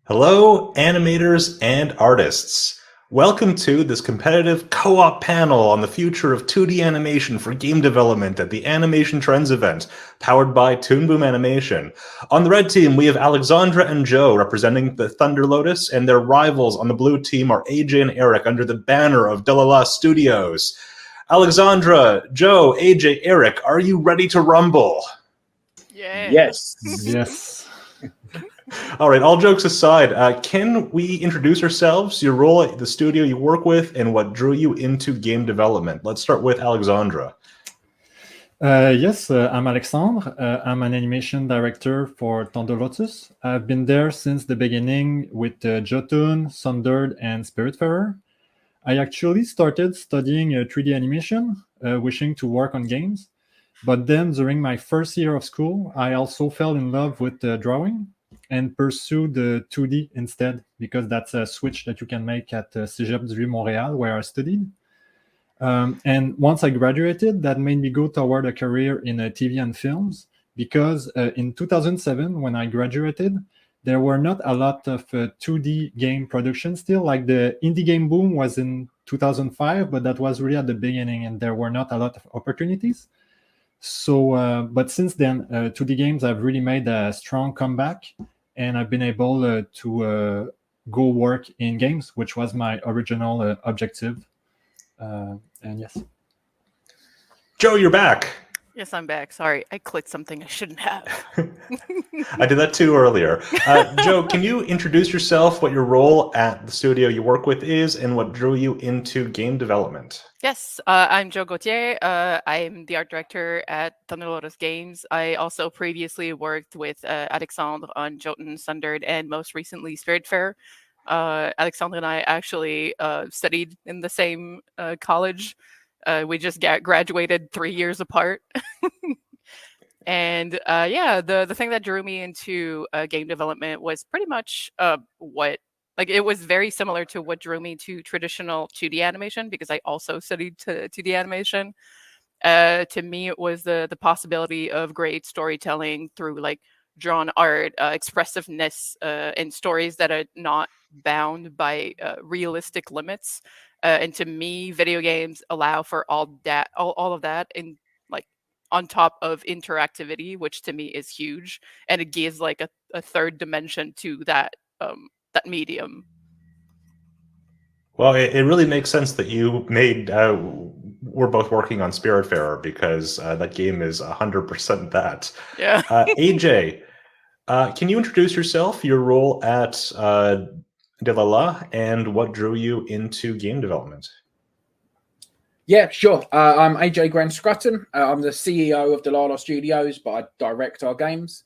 Hello, animators and artists. Welcome to this competitive co-op panel on the future of 2D animation for game development at the Animation Trends event, powered by Toon Boom Animation. On the red team, we have Alexandre and Joe representing the Thunder Lotus, and their rivals on the blue team are AJ and Eric under the banner of Dlala Studios. Alexandra, Joe, AJ, Eric, are you ready to rumble? Yeah. Yes. Yes. All right, all jokes aside, can we introduce ourselves, your role at the studio you work with, and what drew you into game development? Let's start with Alexandra. Yes, I'm Alexandre. I'm an animation director for Thunder Lotus. I've been there since the beginning with Jotun, Sundered, and Spiritfarer. I actually started studying 3D animation, wishing to work on games. But then during my first year of school, I also fell in love with drawing and pursued 2D instead, because that's a switch that you can make at Cégep du Vieux-Montréal, where I studied. And once I graduated, that made me go toward a career in TV and films, because in 2007, when I graduated, there were not a lot of 2D game production still. Like the indie game boom was in 2005, but that was really at the beginning, and there were not a lot of opportunities. So, but since then, 2D games have really made a strong comeback, and I've been able to go work in games, which was my original objective. And yes. Joe, you're back. Yes, I'm back. Sorry, I clicked something I shouldn't have. I did that too earlier. Joe, can you introduce yourself, what your role at the studio you work with is, and what drew you into game development? Yes, I'm Joe Gauthier. I'm the art director at Thunder Lotus Games. I also previously worked with Alexandre on Jotun, Sundered, and most recently Spiritfarer. Alexandre and I actually studied in the same college. We just graduated 3 years apart. And the thing that drew me into game development was pretty much it was very similar to what drew me to traditional 2D animation, because I also studied 2D animation. To me, it was the possibility of great storytelling through like drawn art, expressiveness, and stories that are not bound by realistic limits. And to me, video games allow for all of that, in like on top of interactivity, which to me is huge, and it gives like a third dimension to that medium. Well, it really makes sense that you made. We're both working on Spiritfarer, because that game is 100% that. Yeah. AJ, can you introduce yourself, your role at Dlala, and what drew you into game development? Yeah, sure. I'm AJ Grand-Scrutton. I'm the CEO of Dlala Studios, but I direct our games.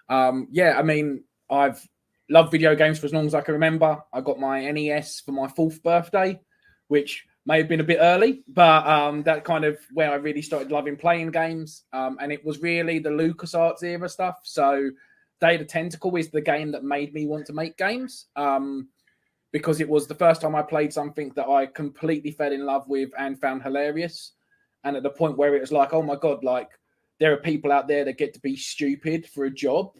I've loved video games for as long as I can remember. I got my NES for my 4th birthday, which may have been a bit early, but that kind of where I really started loving playing games. And it was really the LucasArts era stuff. So Day of the Tentacle is the game that made me want to make games. Because it was the first time I played something that I completely fell in love with and found hilarious. And at the point where it was like, oh my God, like there are people out there that get to be stupid for a job,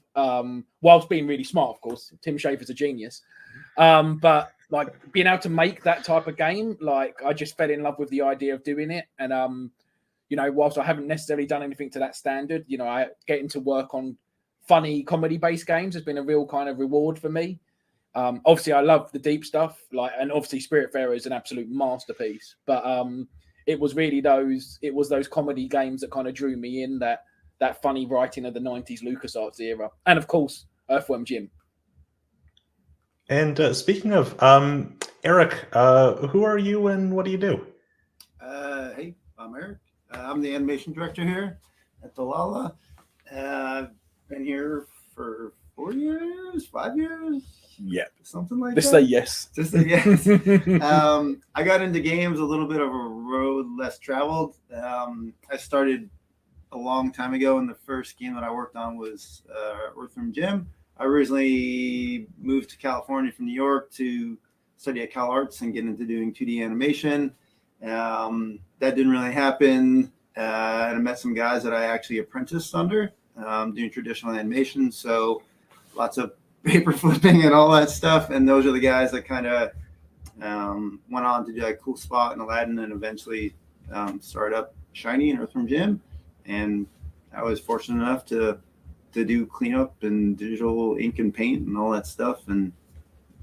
whilst being really smart, of course. Tim Schafer's a genius. But like being able to make that type of game, like I just fell in love with the idea of doing it. And, whilst I haven't necessarily done anything to that standard, I getting to work on funny comedy-based games has been a real kind of reward for me. Obviously, I love the deep stuff, and obviously, Spiritfarer is an absolute masterpiece. But it was really those comedy games that kind of drew me in, that funny writing of the '90s LucasArts era, and of course, Earthworm Jim. And speaking of Eric, who are you and what do you do? Hey, I'm Eric. I'm the animation director here at Dlala. I've been here for 4 years, 5 years. Yeah, something like Just that. say yes. Just say yes. I got into games a little bit of a road less traveled. I started a long time ago, and the first game that I worked on was Earthworm Jim. I originally moved to California from New York to study at Cal Arts and get into doing 2D animation. That didn't really happen. And I met some guys that I actually apprenticed under doing traditional animation. So lots of paper flipping and all that stuff. And those are the guys that kind of went on to do like Cool Spot and Aladdin, and eventually start up Shiny and Earthworm Jim. And I was fortunate enough to do cleanup and digital ink and paint and all that stuff, and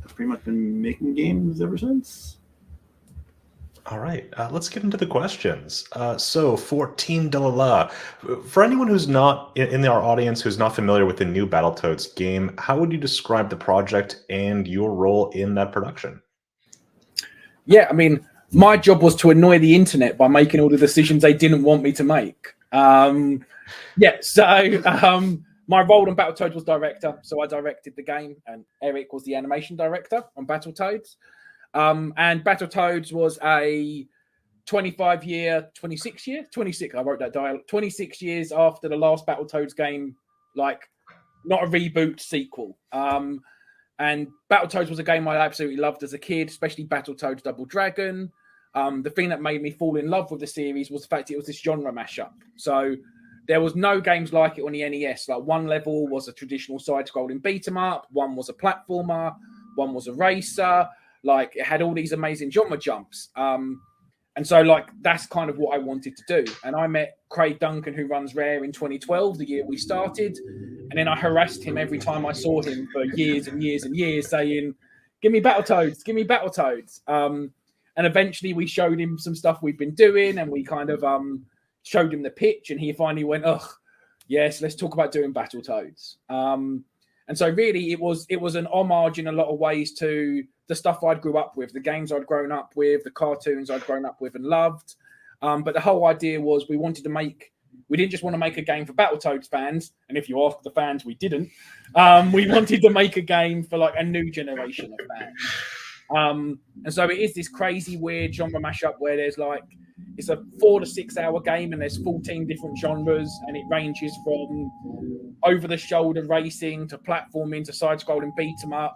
I've pretty much been making games ever since. All right, let's get into the questions. So for Team Dlala, for anyone who's not in our audience who's not familiar with the new Battletoads game, how would you describe the project and your role in that production? Yeah, I mean, my job was to annoy the internet by making all the decisions they didn't want me to make. My role on Battletoads was director, so I directed the game, and Eric was the animation director on Battletoads. And Battletoads was a 26 years after the last Battletoads game, like not a reboot, sequel. And Battletoads was a game I absolutely loved as a kid, especially Battletoads Double Dragon. The thing that made me fall in love with the series was the fact it was this genre mashup. So there was no games like it on the NES. Like one level was a traditional side-scrolling beat-em-up, one was a platformer, one was a racer. Like it had all these amazing genre jumps. And so like that's kind of what I wanted to do. And I met Craig Duncan, who runs Rare, in 2012, the year we started. And then I harassed him every time I saw him for years and years and years, saying, give me Battletoads, give me Battletoads. And eventually we showed him some stuff we've been doing, and we kind of showed him the pitch, and he finally went, ugh, yes, let's talk about doing Battletoads. And so really it was an homage in a lot of ways to the stuff I'd grew up with, the games I'd grown up with, the cartoons I'd grown up with and loved. But the whole idea was we didn't just want to make a game for Battletoads fans. And if you ask the fans, we didn't. We wanted to make a game for like a new generation of fans. And so it is this crazy, weird genre mashup where there's like, it's a 4 to 6 hour game and there's 14 different genres, and it ranges from over-the-shoulder racing to platforming to side-scrolling beat-em-up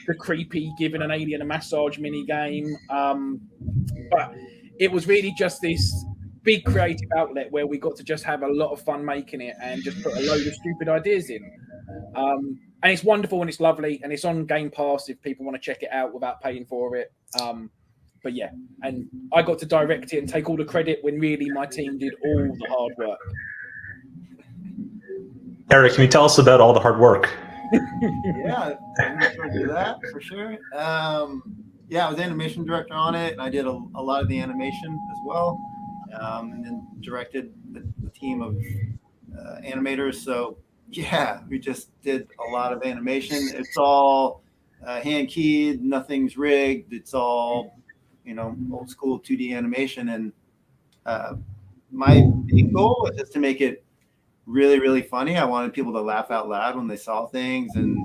to creepy giving an alien a massage mini-game. But it was really just this big creative outlet where we got to just have a lot of fun making it and just put a load of stupid ideas in. And it's wonderful and it's lovely, and it's on Game Pass if people want to check it out without paying for it. But yeah, and I got to direct it and take all the credit when really my team did all the hard work. Eric, can you tell us about all the hard work? Yeah, I'm sure to do that for sure. I was animation director on it, and I did a lot of the animation as well, and then directed the team of animators. So yeah, we just did a lot of animation. It's all hand keyed, nothing's rigged. It's all old school 2D animation, and my big goal was just to make it really, really funny. I wanted people to laugh out loud when they saw things and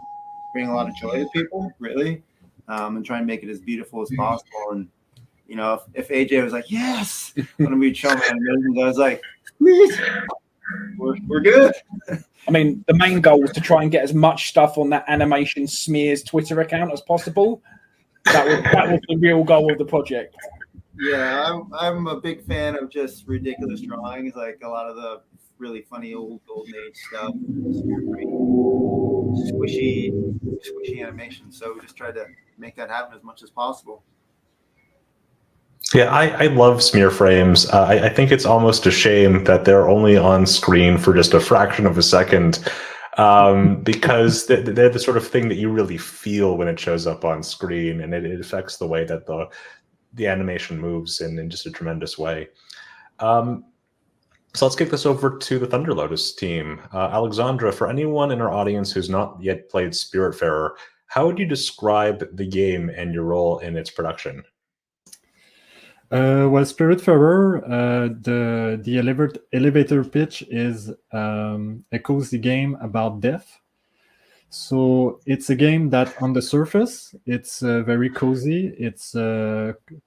bring a lot of joy to people, really, and try and make it as beautiful as possible. And if AJ was like, yes, when we'd show him animations, I was like, please, we're good. I mean, the main goal was to try and get as much stuff on that Animation Smears Twitter account as possible. That was the real goal of the project. Yeah, I'm a big fan of just ridiculous drawings, like a lot of the really funny old golden age stuff, squishy animation. So we just tried to make that happen as much as possible. Yeah, I love smear frames. I think it's almost a shame that they're only on screen for just a fraction of a second, because they're the sort of thing that you really feel when it shows up on screen, and it affects the way that the animation moves in just a tremendous way. So let's kick this over to the Thunder Lotus team. Alexandre, for anyone in our audience who's not yet played Spiritfarer, how would you describe the game and your role in its production? Well, Spiritfarer, the elevator pitch is a cozy game about death. So it's a game that on the surface, it's very cozy, it's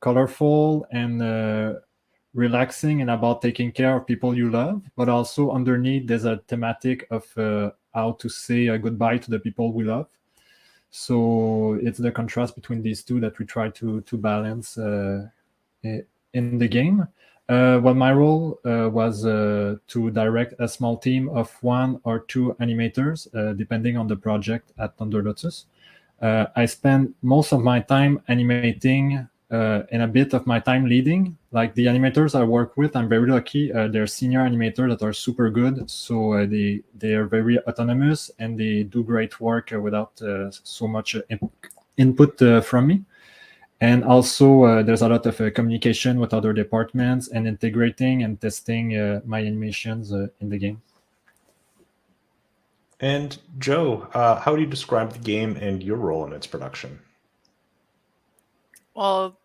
colorful and relaxing and about taking care of people you love, but also underneath there's a thematic of how to say a goodbye to the people we love. So it's the contrast between these two that we try to balance in the game. Well, my role was to direct a small team of 1 or 2 animators, depending on the project at Thunder Lotus. I spend most of my time animating and a bit of my time leading. Like the animators I work with, I'm very lucky. They're senior animators that are super good, so they are very autonomous and they do great work without so much input from me. And also, there's a lot of communication with other departments and integrating and testing my animations in the game. And Joe, how do you describe the game and your role in its production? Well,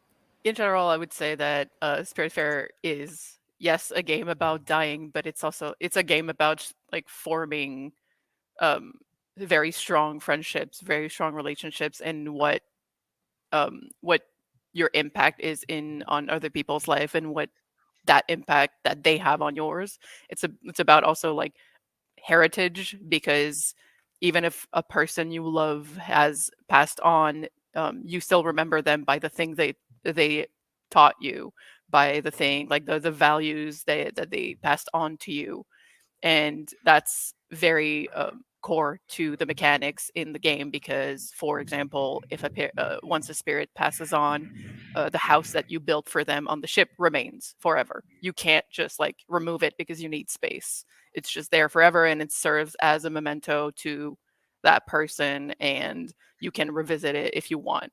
in general, I would say that Spiritfarer is, yes, a game about dying, but it's a game about like forming um, very strong friendships, very strong relationships, and what your impact is in on other people's life and what that impact that they have on yours. It's about also like heritage, because even if a person you love has passed on, you still remember them by the thing they taught you, by the thing like the values that they passed on to you, and that's very core to the mechanics in the game. Because, for example, if once a spirit passes on, the house that you built for them on the ship remains forever. You can't just like remove it because you need space. It's just there forever, and it serves as a memento to that person, and you can revisit it if you want.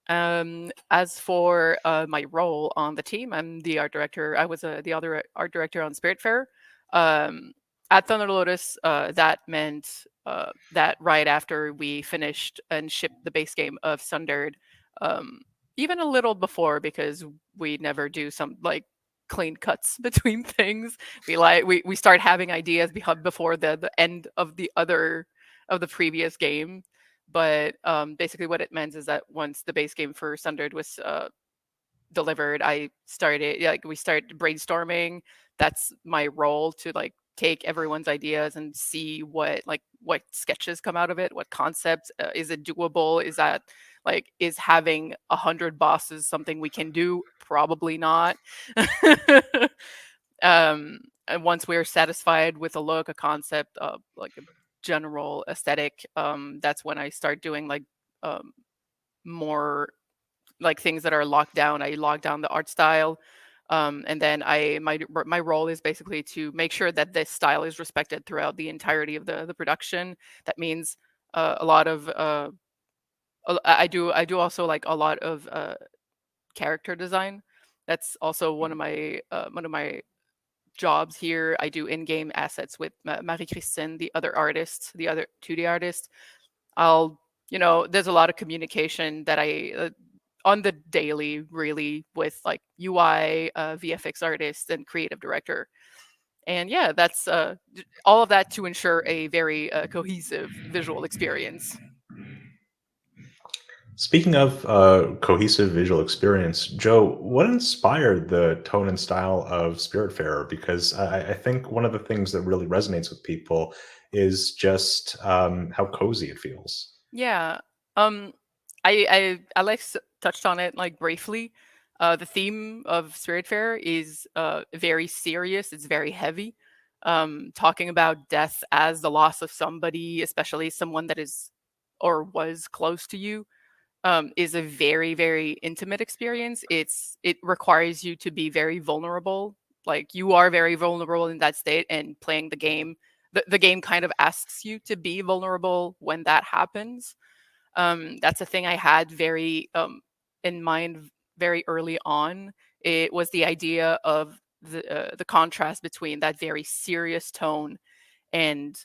As for my role on the team, I'm the art director. I was the other art director on Spiritfarer. Um, at Thunder Lotus, that meant that right after we finished and shipped the base game of Sundered, um, even a little before, because we never do some like clean cuts between things. We start having ideas before the end of the previous game. But basically, what it meant is that once the base game for Sundered was delivered, we started brainstorming. That's my role, to like take everyone's ideas and see what sketches come out of it, what concepts, is it doable, is having 100 bosses something we can do? Probably not. And once we're satisfied with a look, a concept, like a general aesthetic, that's when I start doing like more like things that are locked down. I lock down the art style, and then my role is basically to make sure that this style is respected throughout the entirety of the production. That means a lot of I do also like a lot of character design. That's also one of my jobs here. I do in-game assets with Marie-Christine, the other artist, the other 2D artist. There's a lot of communication that I on the daily, really, with like UI, VFX artist, and creative director. And yeah, that's all of that to ensure a very cohesive visual experience. Speaking of cohesive visual experience, Joe, what inspired the tone and style of Spiritfarer? Because I think one of the things that really resonates with people is just how cozy it feels. Yeah. Um, Alex touched on it like briefly. The theme of Spiritfarer is very serious. It's very heavy. Talking about death as the loss of somebody, especially someone that is or was close to you, is a very, very intimate experience. It requires you to be very vulnerable. Like, you are very vulnerable in that state, and playing the game, the game kind of asks you to be vulnerable when that happens. That's a thing I had very in mind very early on. It was the idea of the contrast between that very serious tone and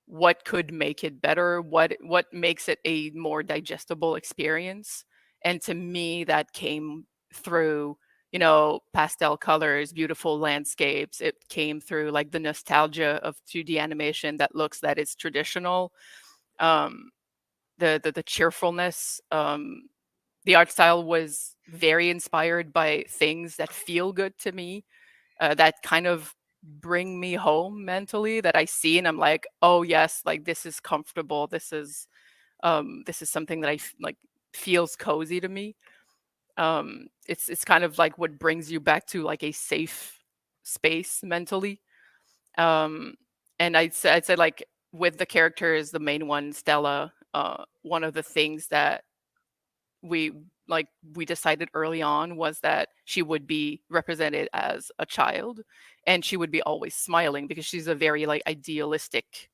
what could make it better, what makes it a more digestible experience. And to me, that came through, pastel colors, beautiful landscapes. It came through like the nostalgia of 2D animation that is traditional. Um, the cheerfulness. The art style was very inspired by things that feel good to me, that kind of bring me home mentally, that I see and I'm like, oh yes, like this is comfortable. This is something that like feels cozy to me. It's kind of like what brings you back to like a safe space mentally. And I'd say like with the characters, the main one, Stella, one of the things that we we decided early on was that she would be represented as a child, and she would be always smiling because she's a very like idealistic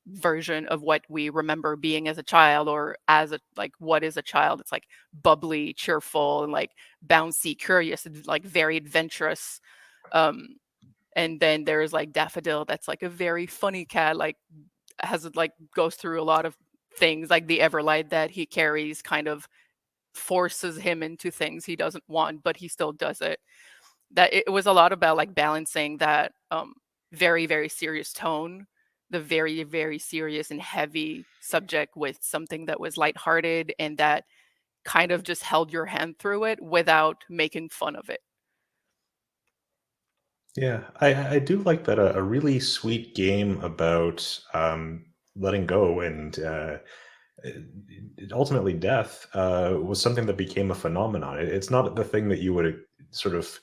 version of what we remember being as a child, or as a like what is a child. It's like bubbly, cheerful, and like bouncy, curious, and like very adventurous. And then there's like Daffodil, that's like a very funny cat, like has like goes through a lot of things, like the Everlight that he carries kind of forces him into things he doesn't want, but he still does it. That it was a lot about like balancing that very, very serious tone, the very, very serious and heavy subject, with something that was lighthearted and that kind of just held your hand through it without making fun of it. Yeah, I do like that a really sweet game about letting go and ultimately death was something that became a phenomenon. It's not the thing that you would sort of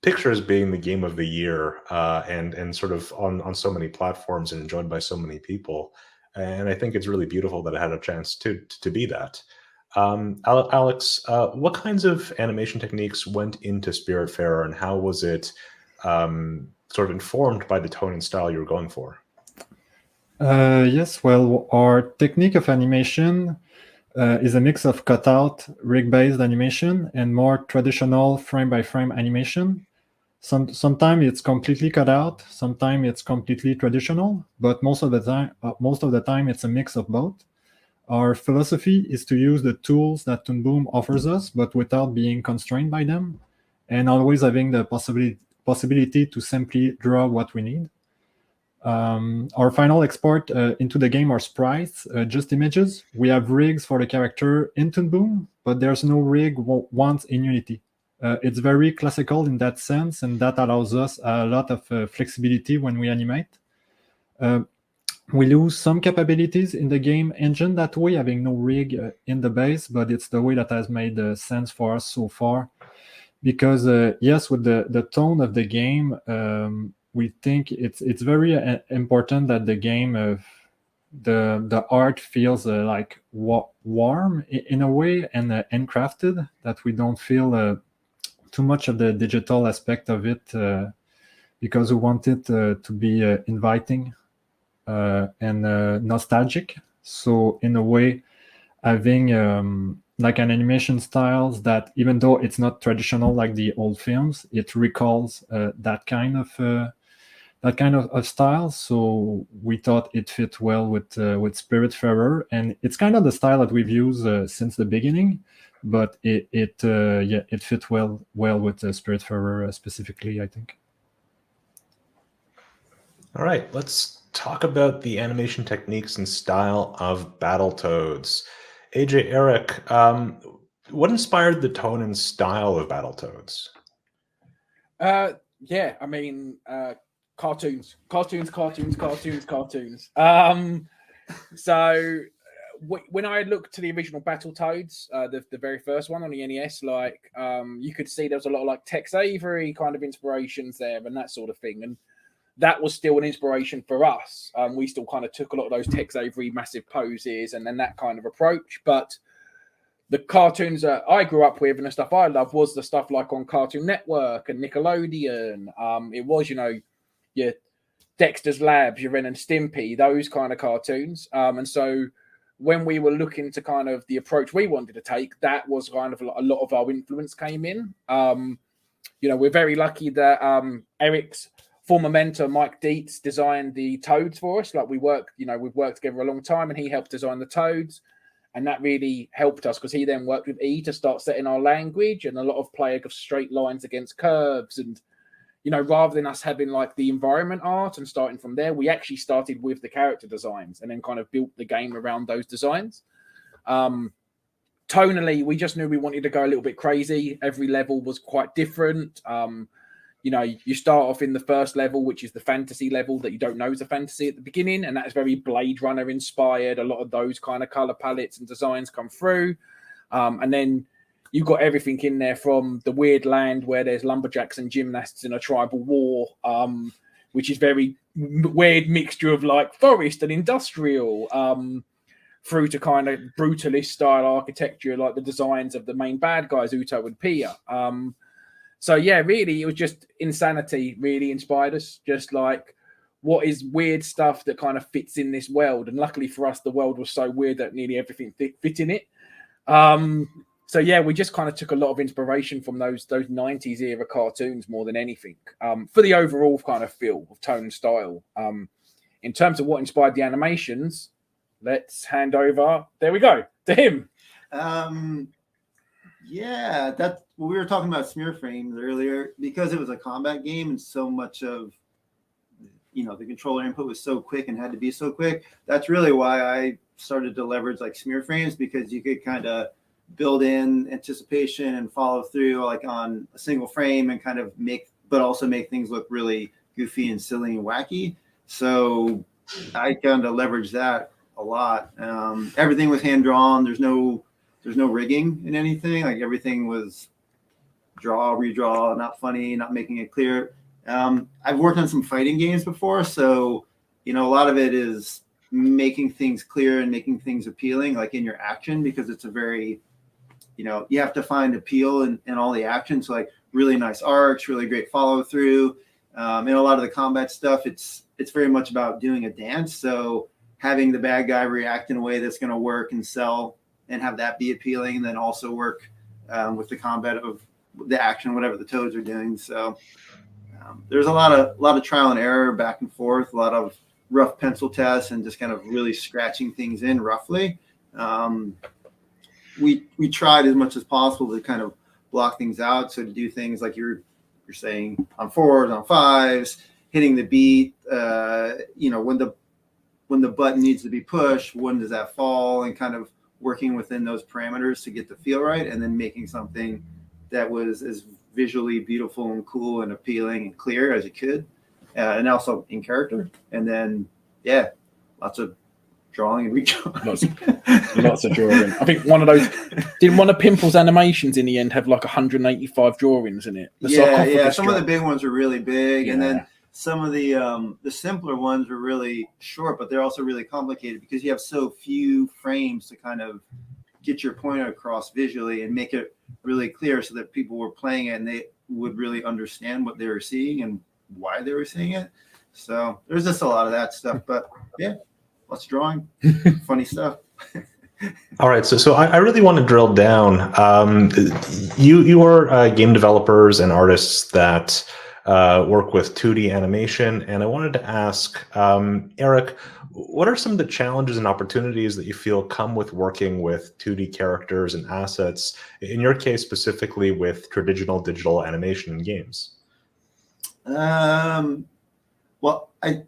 picture as being the game of the year, and sort of on so many platforms and enjoyed by so many people. And I think it's really beautiful that it had a chance to be that. Alex, what kinds of animation techniques went into Spiritfarer, and how was it sort of informed by the tone and style you were going for? Yes, well, our technique of animation is a mix of cutout, rig-based animation, and more traditional frame-by-frame animation. Sometimes it's completely cut out, sometimes it's completely traditional, but most of the time it's a mix of both. Our philosophy is to use the tools that Toon Boom offers us, but without being constrained by them, and always having the possibility to simply draw what we need. Our final export into the game are sprites, just images. We have rigs for the character in Toon Boom, but there's no rig once in Unity. It's very classical in that sense, and that allows us a lot of flexibility when we animate. We lose some capabilities in the game engine that way, having no rig in the base, but it's the way that has made sense for us so far. Because yes, with the tone of the game, we think it's very important that the game, the art feels like warm in a way, and handcrafted, that we don't feel too much of the digital aspect of it, because we want it to be inviting and nostalgic. So in a way, having like an animation styles that, even though it's not traditional like the old films, it recalls that kind of style. So we thought it fit well with Spiritfarer, and it's kind of the style that we've used since the beginning. But it fit well with Spiritfarer specifically, I think. All right, let's talk about the animation techniques and style of Battletoads. AJ, Eric, what inspired the tone and style of Battletoads? Yeah, I mean, cartoons. So when I looked to the original Battletoads, the very first one on the NES, like you could see there was a lot of like Tex Avery kind of inspirations there and that sort of thing, and that was still an inspiration for us. We still kind of took a lot of those Tex Avery massive poses and then that kind of approach, but the cartoons that I grew up with and the stuff I love was the stuff like on Cartoon Network and Nickelodeon. It was, your Dexter's Labs, your Ren and Stimpy, those kind of cartoons. And so when we were looking to kind of the approach we wanted to take, that was kind of a lot of our influence came in. We're very lucky that Eric's former mentor, Mike Dietz, designed the Toads for us. Like we've worked together a long time, and he helped design the Toads. And that really helped us because he then worked with E to start setting our language and a lot of play of straight lines against curves. And, rather than us having like the environment art and starting from there, we actually started with the character designs and then kind of built the game around those designs. Tonally, we just knew we wanted to go a little bit crazy. Every level was quite different. You start off in the first level, which is the fantasy level that you don't know is a fantasy at the beginning, and that's very Blade Runner inspired. A lot of those kind of color palettes and designs come through, and then you've got everything in there from the weird land where there's lumberjacks and gymnasts in a tribal war, which is very weird mixture of like forest and industrial, through to kind of brutalist style architecture, like the designs of the main bad guys, Uto and Pia. So yeah, really, it was just insanity really inspired us. Just like, what is weird stuff that kind of fits in this world? And luckily for us, the world was so weird that nearly everything fit in it. So yeah, we just kind of took a lot of inspiration from those 90s era cartoons more than anything, for the overall kind of feel of tone and style. In terms of what inspired the animations, let's hand over. There we go to him. Yeah, that's well, we were talking about smear frames earlier because it was a combat game and so much of the controller input was so quick and had to be so quick. That's really why I started to leverage like smear frames, because you could kind of build in anticipation and follow through like on a single frame and kind of but also make things look really goofy and silly and wacky. So I kind of leveraged that a lot. Everything was hand drawn. There's no rigging in anything. Like everything was draw, redraw, not funny, not making it clear. I've worked on some fighting games before, so a lot of it is making things clear and making things appealing, like in your action, because it's a very, you have to find appeal in all the action. So like really nice arcs, really great follow through. And a lot of the combat stuff, it's very much about doing a dance. So having the bad guy react in a way that's going to work and sell and have that be appealing, and then also work with the combat of the action, whatever the Toads are doing. So there's a lot of trial and error, back and forth, a lot of rough pencil tests, and just kind of really scratching things in roughly. We tried as much as possible to kind of block things out. So to do things like you're saying on 4s, on 5s, hitting the beat, when the button needs to be pushed, when does that fall, and kind of working within those parameters to get the feel right, and then making something that was as visually beautiful and cool and appealing and clear as it could, and also in character. And then, yeah, lots of drawing and redrawing. Lots of drawing. I think one of Pimple's animations in the end have like 185 drawings in it. Yeah. Some of the big ones are really big, and then some of the simpler ones are really short, but they're also really complicated because you have so few frames to kind of get your point across visually and make it really clear so that people were playing it and they would really understand what they were seeing and why they were seeing it. So there's just a lot of that stuff, but yeah, lots of drawing, funny stuff. All right, so I really want to drill down. You are game developers and artists that work with 2D animation, and I wanted to ask, Eric, what are some of the challenges and opportunities that you feel come with working with 2D characters and assets, in your case specifically with traditional digital animation in games? Well, I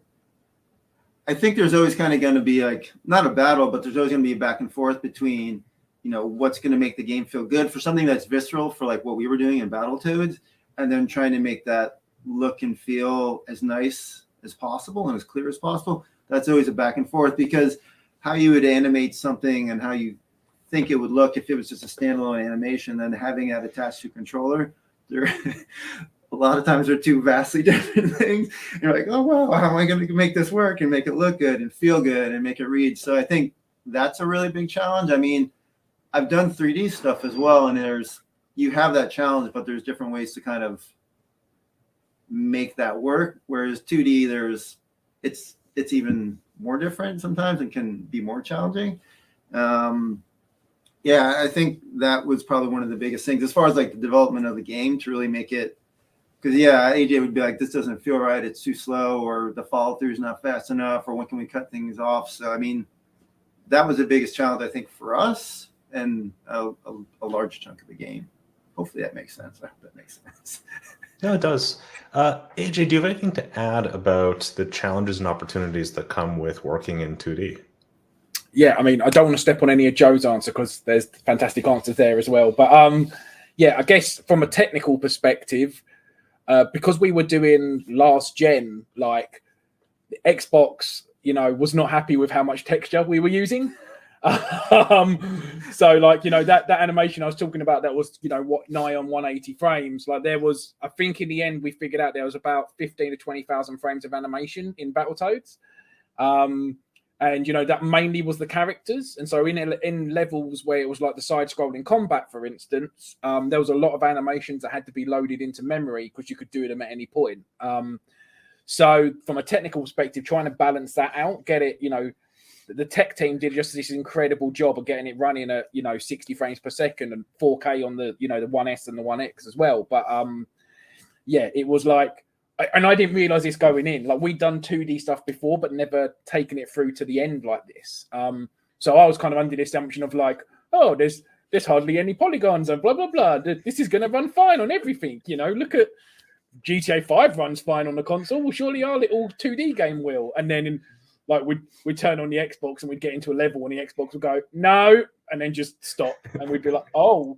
think there's always kind of going to be like, not a battle, but there's always going to be a back and forth between, what's going to make the game feel good for something that's visceral, for like what we were doing in Battletoads, and then trying to make that look and feel as nice as possible and as clear as possible. That's always a back and forth, because how you would animate something and how you think it would look if it was just a standalone animation, then having that attached to a controller, a lot of times they're two vastly different things. You're like, oh, wow, how am I going to make this work and make it look good and feel good and make it read? So I think that's a really big challenge. I mean, I've done 3D stuff as well, and you have that challenge, but there's different ways to kind of make that work. Whereas 2D, it's even more different sometimes and can be more challenging. Yeah, I think that was probably one of the biggest things as far as like the development of the game, to really make it. Because, yeah, AJ would be like, this doesn't feel right, it's too slow, or the follow-through is not fast enough, or when can we cut things off? So, I mean, that was the biggest challenge, I think, for us, and a large chunk of the game. Hopefully that makes sense. I hope that makes sense. No, it does. AJ, do you have anything to add about the challenges and opportunities that come with working in 2D? Yeah, I mean, I don't want to step on any of Joe's answer because there's fantastic answers there as well. But, yeah, I guess from a technical perspective, because we were doing last gen, like Xbox, was not happy with how much texture we were using. So like, you know, that animation I was talking about, that was, you know, what, nigh on 180 frames. Like there was, I think in the end we figured out there was about 15 to 20,000 frames of animation in Battletoads. And you know, that mainly was the characters. And so in levels where it was like the side-scrolling combat, for instance, there was a lot of animations that had to be loaded into memory because you could do them at any point. So from a technical perspective, trying to balance that out, get it, you know, the tech team did just this incredible job of getting it running at, you know, 60 frames per second and 4K on the, you know, the 1S and the 1X as well. But yeah, it was like, and I didn't realize this going in. Like we'd done 2D stuff before, but never taken it through to the end like this. So I was kind of under the assumption of like, oh, there's hardly any polygons and blah blah blah. This is going to run fine on everything. You know, look at GTA 5 runs fine on the console. Well, surely our little 2D game will. And then like we'd turn on the Xbox and we'd get into a level and the Xbox would go no, and then just stop, and we'd be like, oh,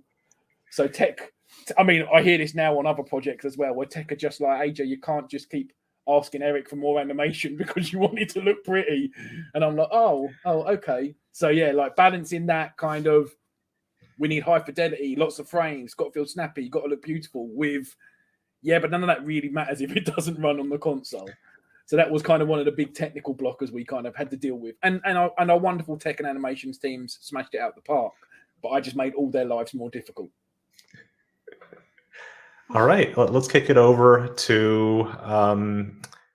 so tech. I mean, I hear this now on other projects as well, where tech are just like, AJ, you can't just keep asking Eric for more animation because you want it to look pretty. And I'm like, oh, okay. So yeah, like balancing that kind of, we need high fidelity, lots of frames, got to feel snappy, got to look beautiful with, yeah, but none of that really matters if it doesn't run on the console. So that was kind of one of the big technical blockers we kind of had to deal with. And our wonderful tech and animations teams smashed it out the park, but I just made all their lives more difficult. All right, let's kick it over to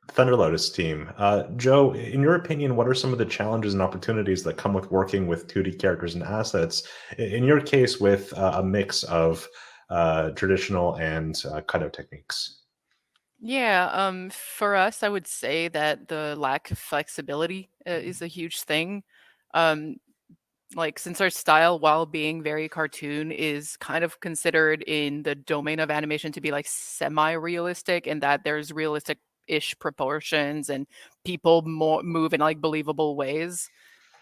Thunder Lotus team. Joe, in your opinion, what are some of the challenges and opportunities that come with working with 2D characters and assets? In your case, with a mix of traditional and cutout techniques. Yeah, for us, I would say that the lack of flexibility is a huge thing. Like since our style, while being very cartoon, is kind of considered in the domain of animation to be like semi-realistic, and that there's realistic-ish proportions and people move in like believable ways,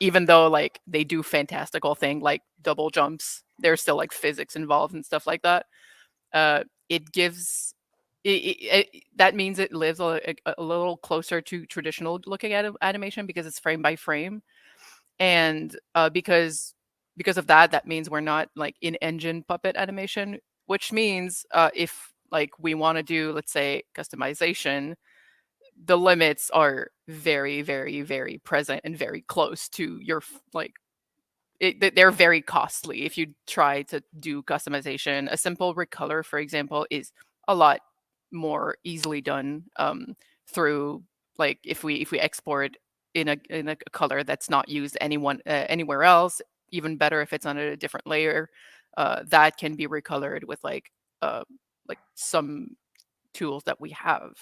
even though like they do fantastical thing like double jumps, there's still like physics involved and stuff like that. It gives that means it lives a little closer to traditional looking at animation because it's frame by frame. And because of that means we're not like in-engine puppet animation, which means if like we want to do, let's say, customization, the limits are very, very, very present and very close to your like. They're very costly if you try to do customization. A simple recolor, for example, is a lot more easily done through like if we export in a color that's not used anywhere else. Even better if it's on a different layer, that can be recolored with like some tools that we have.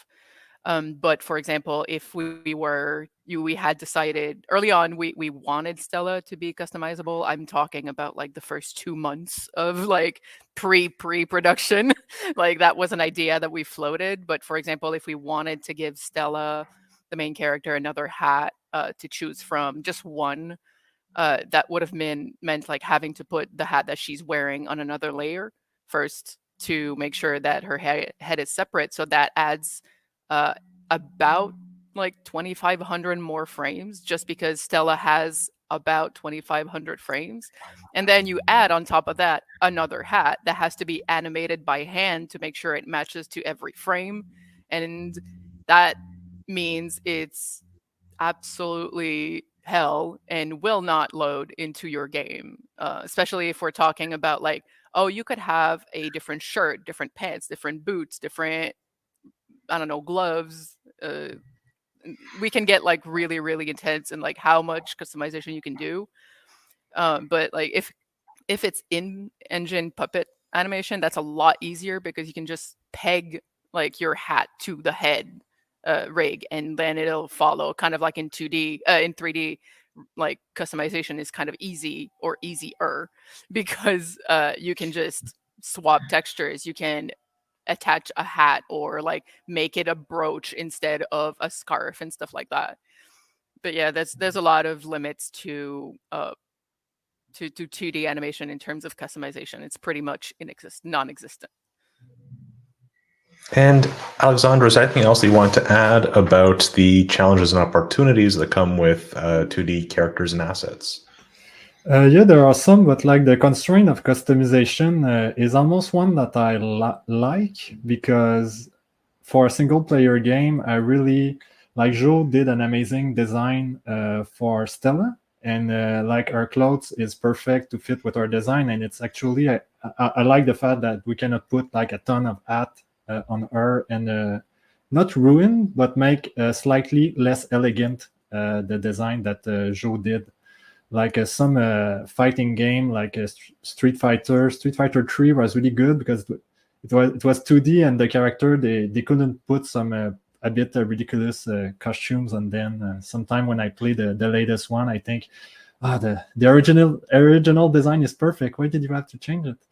But for example, if we had decided early on we wanted Stella to be customizable. I'm talking about like the first 2 months of like pre-production. Like that was an idea that we floated. But for example, if we wanted to give Stella, the main character, another hat to choose from, just one, that would have meant like having to put the hat that she's wearing on another layer first to make sure that her head is separate. So that adds about like 2,500 more frames, just because Stella has about 2,500 frames. And then you add on top of that another hat that has to be animated by hand to make sure it matches to every frame. And that means it's absolutely hell and will not load into your game, especially if we're talking about like, oh, you could have a different shirt, different pants, different boots, different, I don't know, gloves. We can get like really, really intense in like how much customization you can do. But like if it's in-engine puppet animation, that's a lot easier because you can just peg like your hat to the head rig, and then it'll follow, kind of like in 2D. In 3D, like customization is kind of easy or easier because you can just swap textures. You can attach a hat or like make it a brooch instead of a scarf and stuff like that. But yeah, there's a lot of limits to 2D animation in terms of customization. It's pretty much non-existent. And Alexandre, is there anything else that you want to add about the challenges and opportunities that come with 2D characters and assets? Yeah, there are some, but like the constraint of customization is almost one that I like, because for a single player game, I really like Joe did an amazing design for Stella, and like her clothes is perfect to fit with our design. And it's actually, I like the fact that we cannot put like a ton of hat on her and not ruin, but make slightly less elegant the design that Joe did. Like some fighting game, like Street Fighter 3 was really good because it was 2D, and the character they couldn't put some a bit ridiculous costumes on them. Sometime when I play the latest one, I think, the original design is perfect. Why did you have to change it?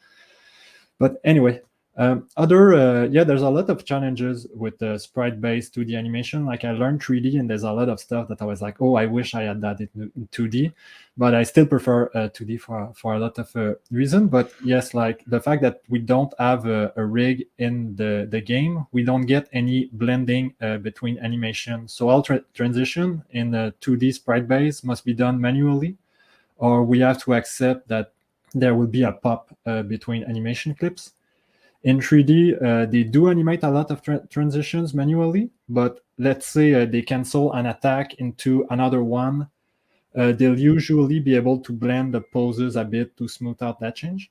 But anyway, there's a lot of challenges with the sprite-based 2D animation. Like I learned 3D, and there's a lot of stuff that I was like, oh, I wish I had that in 2D, but I still prefer 2D for a lot of reasons. But yes, like the fact that we don't have a rig in the game, we don't get any blending between animation. So all transition in 2D sprite-based must be done manually, or we have to accept that there will be a pop between animation clips. In 3D, they do animate a lot of transitions manually, but let's say they cancel an attack into another one, they'll usually be able to blend the poses a bit to smooth out that change.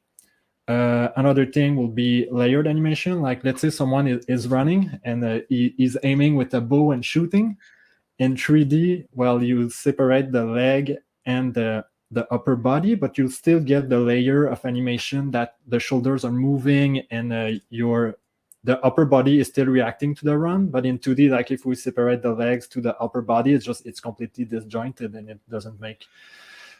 Another thing will be layered animation. Like let's say someone is running and he's aiming with a bow and shooting. In 3D, well, you separate the leg and the upper body, but you'll still get the layer of animation that the shoulders are moving and the upper body is still reacting to the run. But in 2D, like if we separate the legs to the upper body, it's completely disjointed and it doesn't make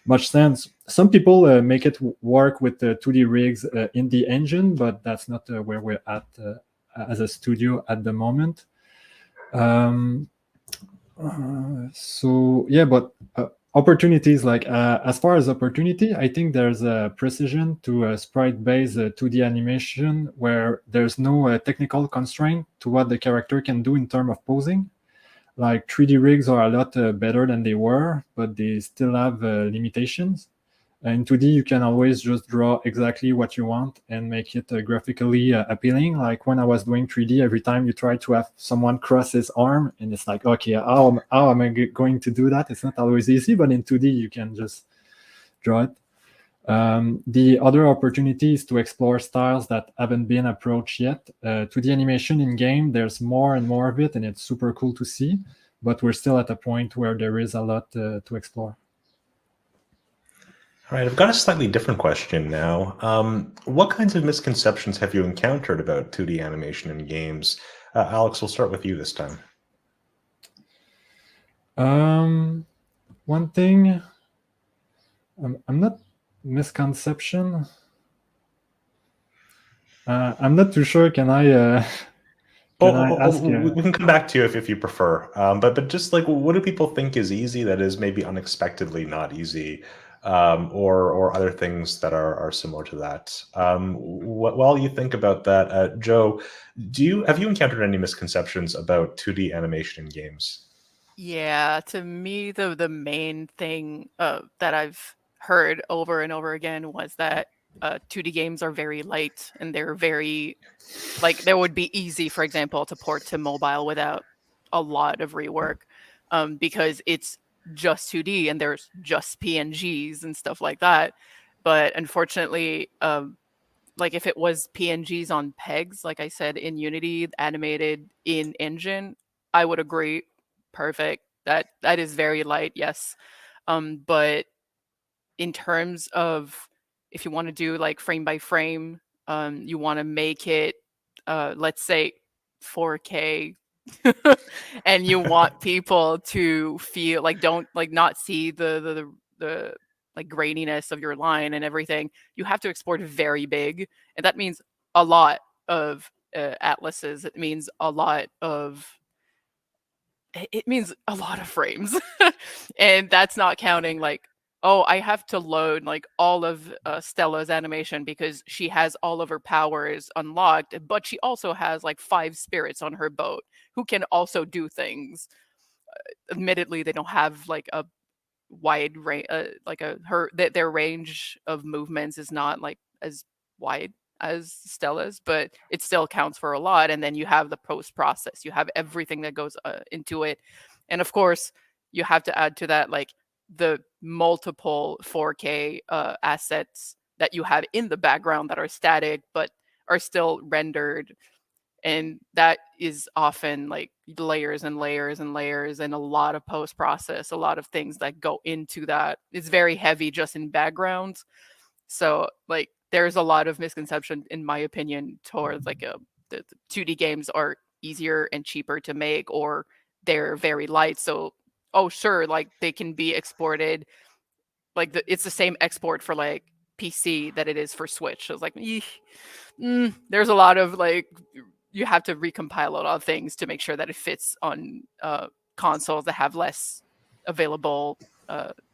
much sense. Some people make it work with the 2D rigs in the engine, but that's not where we're at as a studio at the moment. But opportunities, like as far as opportunity, I think there's a precision to a sprite-based 2D animation where there's no technical constraint to what the character can do in terms of posing. Like 3D rigs are a lot better than they were, but they still have limitations. In 2D, you can always just draw exactly what you want and make it graphically appealing. Like when I was doing 3D, every time you try to have someone cross his arm, and it's like, okay, how am I going to do that? It's not always easy, but in 2D, you can just draw it. The other opportunity is to explore styles that haven't been approached yet. 2D animation in game, there's more and more of it, and it's super cool to see, but we're still at a point where there is a lot to explore. All right, I've got a slightly different question now. What kinds of misconceptions have you encountered about 2D animation in games? Alex, we'll start with you this time. One thing, I'm not misconception. I'm not too sure. Can I ask? We can come back to you if you prefer. But just like, what do people think is easy that is maybe unexpectedly not easy, or other things that are similar to that? While you think about that, Joe, have you encountered any misconceptions about 2D animation in games? Yeah, to me, the main thing that I've heard over and over again was that 2D games are very light and they're very, like, there would be easy, for example, to port to mobile without a lot of rework, because it's just 2D and there's just PNGs and stuff like that. But unfortunately, like if it was PNGs on pegs, like I said, in Unity, animated in engine, I would agree. Perfect. That is very light, yes. But in terms of if you want to do like frame by frame, you want to make it, let's say 4K, and you want people to feel like not see the like graininess of your line and everything, you have to export very big, and that means a lot of atlases. It means a lot of frames. And that's not counting like, oh, I have to load like all of Stella's animation because she has all of her powers unlocked, but she also has like 5 spirits on her boat who can also do things. Admittedly, they don't have like a wide range, their range of movements is not like as wide as Stella's, but it still counts for a lot. And then you have the post process, you have everything that goes into it, and of course you have to add to that like the multiple 4K assets that you have in the background that are static but are still rendered, and that is often like layers and layers and layers and a lot of post process, a lot of things that go into that. It's very heavy just in background. So like there's a lot of misconception in my opinion towards like the 2D games are easier and cheaper to make, or they're very light, so oh sure, like they can be exported, like it's the same export for like PC that it is for Switch. So it's like there's a lot of like you have to recompile a lot of things to make sure that it fits on consoles that have less available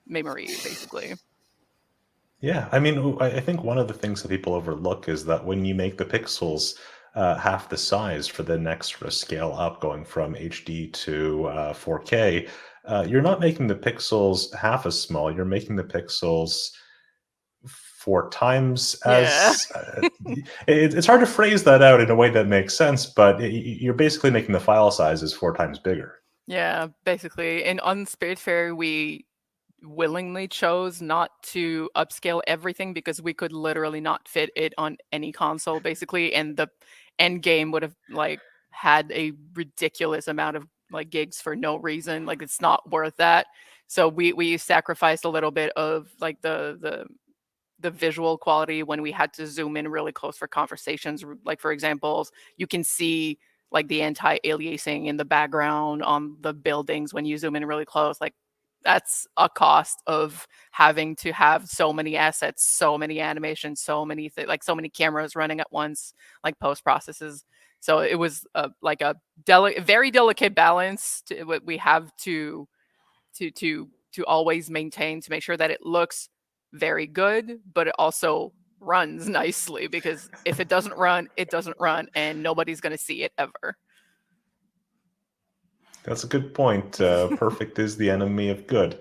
memory, basically. Yeah, I mean, I think one of the things that people overlook is that when you make the pixels half the size for the next sort of scale up, going from HD to 4K, you're not making the pixels half as small. You're making the pixels 4 times as. It's hard to phrase that out in a way that makes sense, but you're basically making the file sizes 4 times bigger. Yeah, basically. And on Spiritfarer, we willingly chose not to upscale everything because we could literally not fit it on any console, basically, and the end game would have like had a ridiculous amount of like gigs for no reason. Like it's not worth that. So we sacrificed a little bit of like the visual quality when we had to zoom in really close for conversations. Like for examples, you can see like the anti-aliasing in the background on the buildings when you zoom in really close. Like that's a cost of having to have so many assets, so many animations, so many like so many cameras running at once, like post processes. So it was like a very delicate balance what we have to always maintain to make sure that it looks very good, but it also runs nicely, because if it doesn't run, it doesn't run, and nobody's going to see it ever. That's a good point. Perfect is the enemy of good.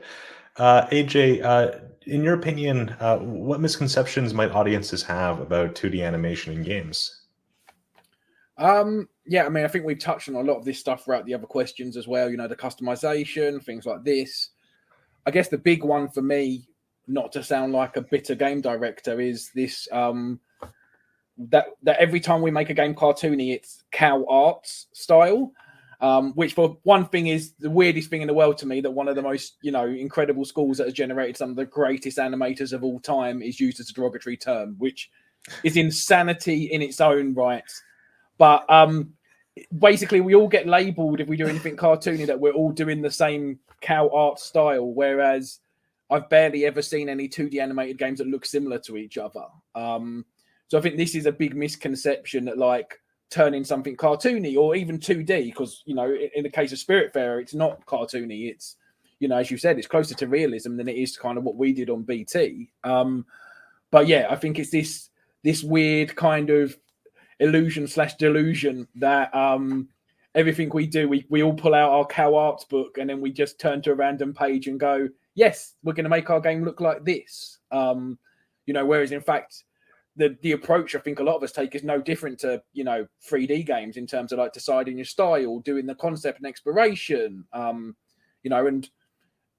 AJ, in your opinion, what misconceptions might audiences have about 2D animation in games? Yeah, I mean, I think we've touched on a lot of this stuff throughout the other questions as well. You know, the customization, things like this. I guess the big one for me, not to sound like a bitter game director, is this that every time we make a game cartoony, it's cow arts style. Which for one thing is the weirdest thing in the world to me, that one of the most, you know, incredible schools that has generated some of the greatest animators of all time is used as a derogatory term, which is insanity in its own right. But basically we all get labeled if we do anything cartoony that we're all doing the same cow art style, whereas I've barely ever seen any 2D animated games that look similar to each other. So I think this is a big misconception that like turning something cartoony or even 2D, because, you know, in the case of Spiritfarer, it's not cartoony. It's, you know, as you said, it's closer to realism than it is kind of what we did on BT. But yeah, I think it's this weird kind of illusion/delusion that everything we do, we all pull out our cow arts book and then we just turn to a random page and go, yes, we're going to make our game look like this. You know, whereas in fact, the approach I think a lot of us take is no different to, you know, 3D games in terms of like deciding your style, doing the concept and exploration. You know, and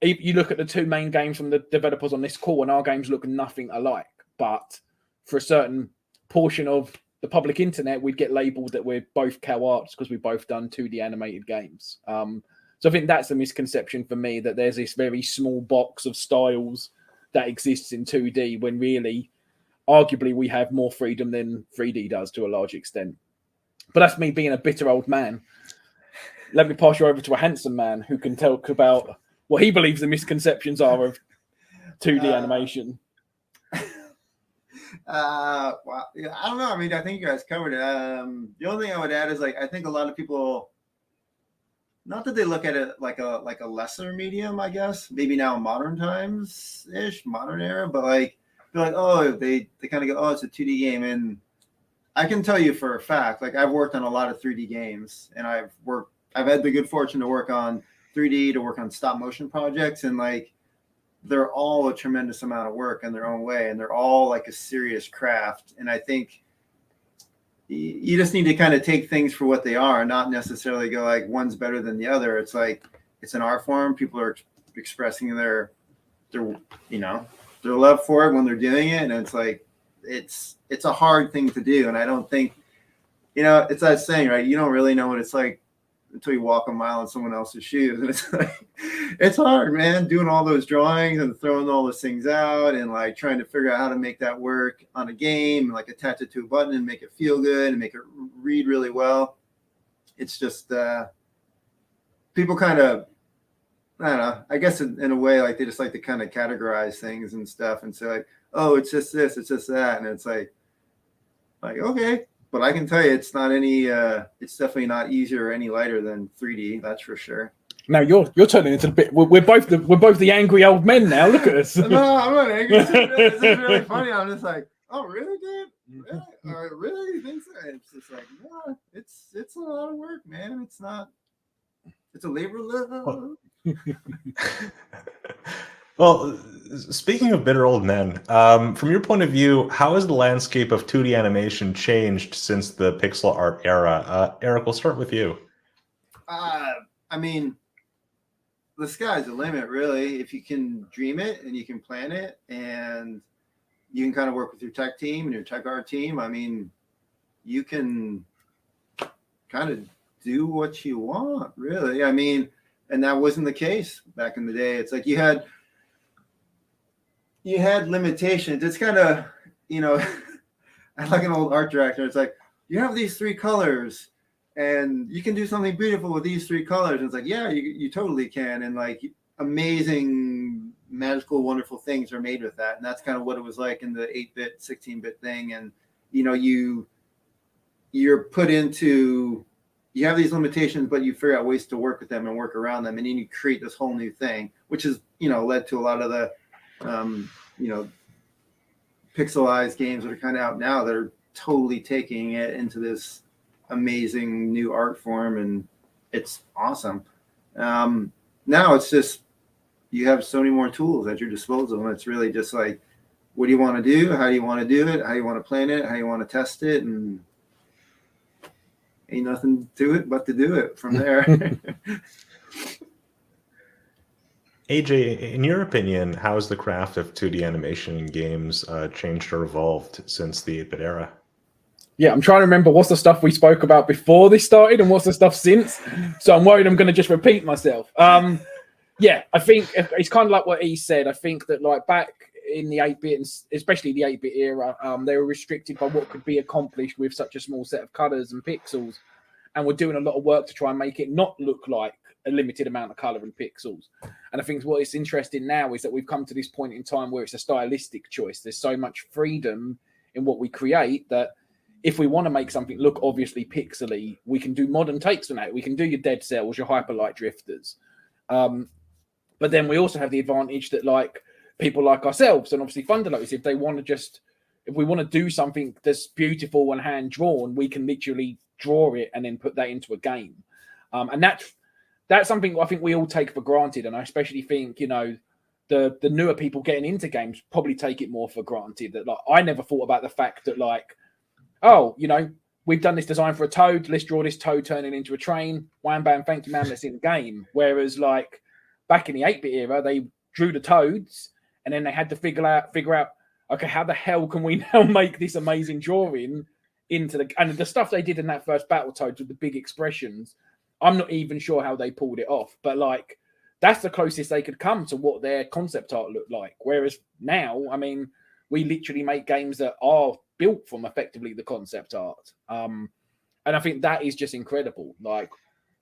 you look at the two main games from the developers on this call, and our games look nothing alike. But for a certain portion of the public internet, we'd get labeled that we're both cow arts because we've both done 2D animated games. So I think that's a misconception for me, that there's this very small box of styles that exists in 2D when really, arguably, we have more freedom than 3D does to a large extent. But that's me being a bitter old man. Let me pass you over to a handsome man who can talk about what he believes the misconceptions are of 2D animation. Wow. Yeah, I don't know. I mean, I think you guys covered it. The only thing I would add is, like, I think a lot of people, not that they look at it like a lesser medium, I guess, maybe now modern times ish, modern era, but like they're like, oh, they kind of go, oh, it's a 2D game. And I can tell you for a fact, like, I've worked on a lot of 3D games, and I've had the good fortune to work on 3D, to work on stop motion projects, and like they're all a tremendous amount of work in their own way, and they're all like a serious craft. And I think you just need to kind of take things for what they are, not necessarily go like one's better than the other. It's like it's an art form. People are expressing their love for it when they're doing it, and it's like it's a hard thing to do. And I don't think, it's that saying, right? You don't really know what it's like until you walk a mile in someone else's shoes. And it's like, it's hard, man, doing all those drawings and throwing all those things out and like trying to figure out how to make that work on a game and like attach it to a button and make it feel good and make it read really well. It's just, people kind of, I don't know, I guess in a way, like they just like to kind of categorize things and stuff and say like, oh, it's just this, it's just that. And it's like, okay. But I can tell you, it's not any. It's definitely not easier or any lighter than 3D. That's for sure. Now you're turning into a bit. We're both the angry old men now. Look at us. No, I'm not angry. This is really funny. I'm just like, oh, really, dude? Really? Really? You think so? It's just like, no, it's a lot of work, man. It's not. It's a labor of love. Well, speaking of bitter old men, from your point of view, how has the landscape of 2D animation changed since the pixel art era? Eric, we'll start with you. I mean, the sky's the limit, really. If you can dream it and you can plan it and you can kind of work with your tech team and your tech art team, I mean, you can kind of do what you want, really. I mean, and that wasn't the case back in the day. It's like you had limitations. It's kind of, like an old art director. It's like, you have these 3 colors and you can do something beautiful with these 3 colors. And it's like, yeah, you totally can. And like amazing, magical, wonderful things are made with that. And that's kind of what it was like in the 8-bit, 16-bit thing. And, you're put into, you have these limitations, but you figure out ways to work with them and work around them. And then you create this whole new thing, which has, led to a lot of the, pixelized games that are kind of out now that are totally taking it into this amazing new art form, and it's awesome. Now it's just, you have so many more tools at your disposal, and it's really just like, what do you want to do? How do you want to do it? How do you want to plan it? How do you want to test it? And ain't nothing to it but to do it from there. AJ, in your opinion, how has the craft of 2D animation in games changed or evolved since the 8-bit era? Yeah, I'm trying to remember what's the stuff we spoke about before this started and what's the stuff since. So I'm worried I'm going to just repeat myself. Yeah, I think it's kind of like what he said. I think that like back in the 8-bit, and especially the 8-bit era, they were restricted by what could be accomplished with such a small set of colors and pixels, and we're doing a lot of work to try and make it not look like a limited amount of color and pixels. And I think what is interesting now is that we've come to this point in time where it's a stylistic choice. There's so much freedom in what we create that if we want to make something look obviously pixely, we can do modern takes on that. We can do your dead cells, your hyperlight drifters. But then we also have the advantage that like people like ourselves and obviously Thunder Lotus, if we want to do something that's beautiful and hand drawn, we can literally draw it and then put that into a game. And that's something I think we all take for granted. And I especially think, the newer people getting into games probably take it more for granted. That like I never thought about the fact that like, oh, we've done this design for a toad. Let's draw this toad turning into a train. Wham, bam, thank you, man. That's in the game. Whereas like back in the 8-bit era, they drew the toads and then they had to figure out, okay, how the hell can we now make this amazing drawing into and the stuff they did in that first Battletoads with the big expressions. I'm not even sure how they pulled it off, but like that's the closest they could come to what their concept art looked like. Whereas now, I mean, we literally make games that are built from effectively the concept art. And I think that is just incredible. Like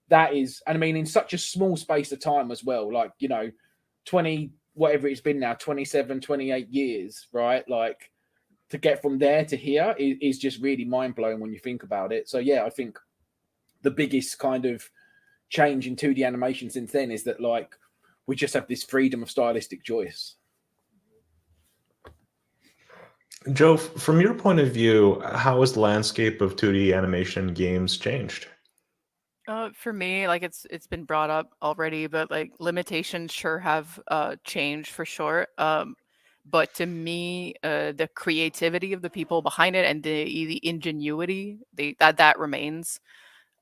that is, and I mean, in such a small space of time as well, like, 20, whatever it's been now, 27, 28 years, right? Like to get from there to here is just really mind blowing when you think about it. So yeah, I think the biggest kind of change in 2D animation since then is that like we just have this freedom of stylistic choice. Joe, from your point of view, how has the landscape of 2D animation games changed? For me, like it's been brought up already, but like limitations sure have changed for sure. But to me, the creativity of the people behind it and the ingenuity, that remains.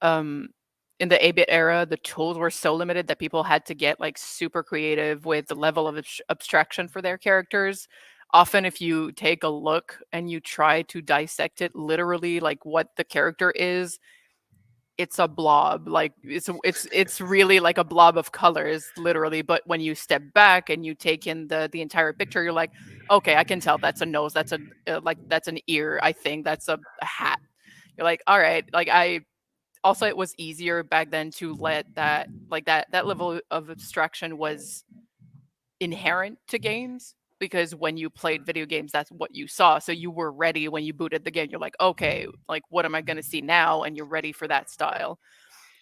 Um, in the 8-bit era, the tools were so limited that people had to get like super creative with the level of abstraction for their characters. Often, if you take a look and you try to dissect it literally, like what the character is, it's a blob. Like it's really like a blob of colors, literally. But when you step back and you take in the entire picture, you're like, okay, I can tell that's a nose, that's a like that's an ear. I think that's a hat. You're like, all right, like I also it was easier back then to let that like that level of abstraction was inherent to games because when you played video games that's what you saw, so you were ready when you booted the game. You're like, okay, like what am I going to see now, and you're ready for that style.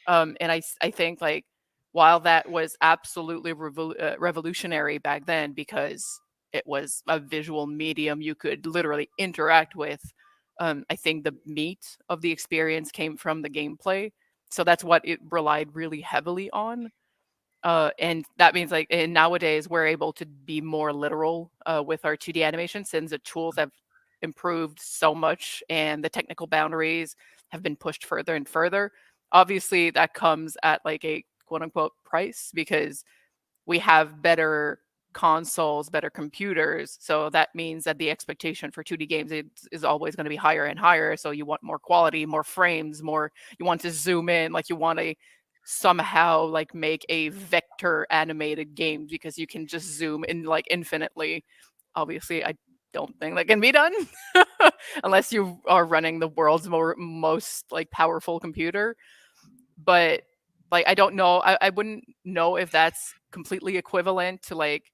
And I think like while that was absolutely revolutionary back then because it was a visual medium you could literally interact with, I think the meat of the experience came from the gameplay. So that's what it relied really heavily on. And that means like and nowadays we're able to be more literal with our 2D animation since the tools have improved so much and the technical boundaries have been pushed further and further. Obviously, that comes at like a quote unquote price because we have better consoles, better computers. So that means that the expectation for 2D games is always going to be higher and higher. So you want more quality, more frames, more, you want to zoom in, like you want to somehow like make a vector animated game because you can just zoom in like infinitely. Obviously, I don't think that can be done unless you are running the world's most like powerful computer. But like I don't know, I wouldn't know if that's completely equivalent to like,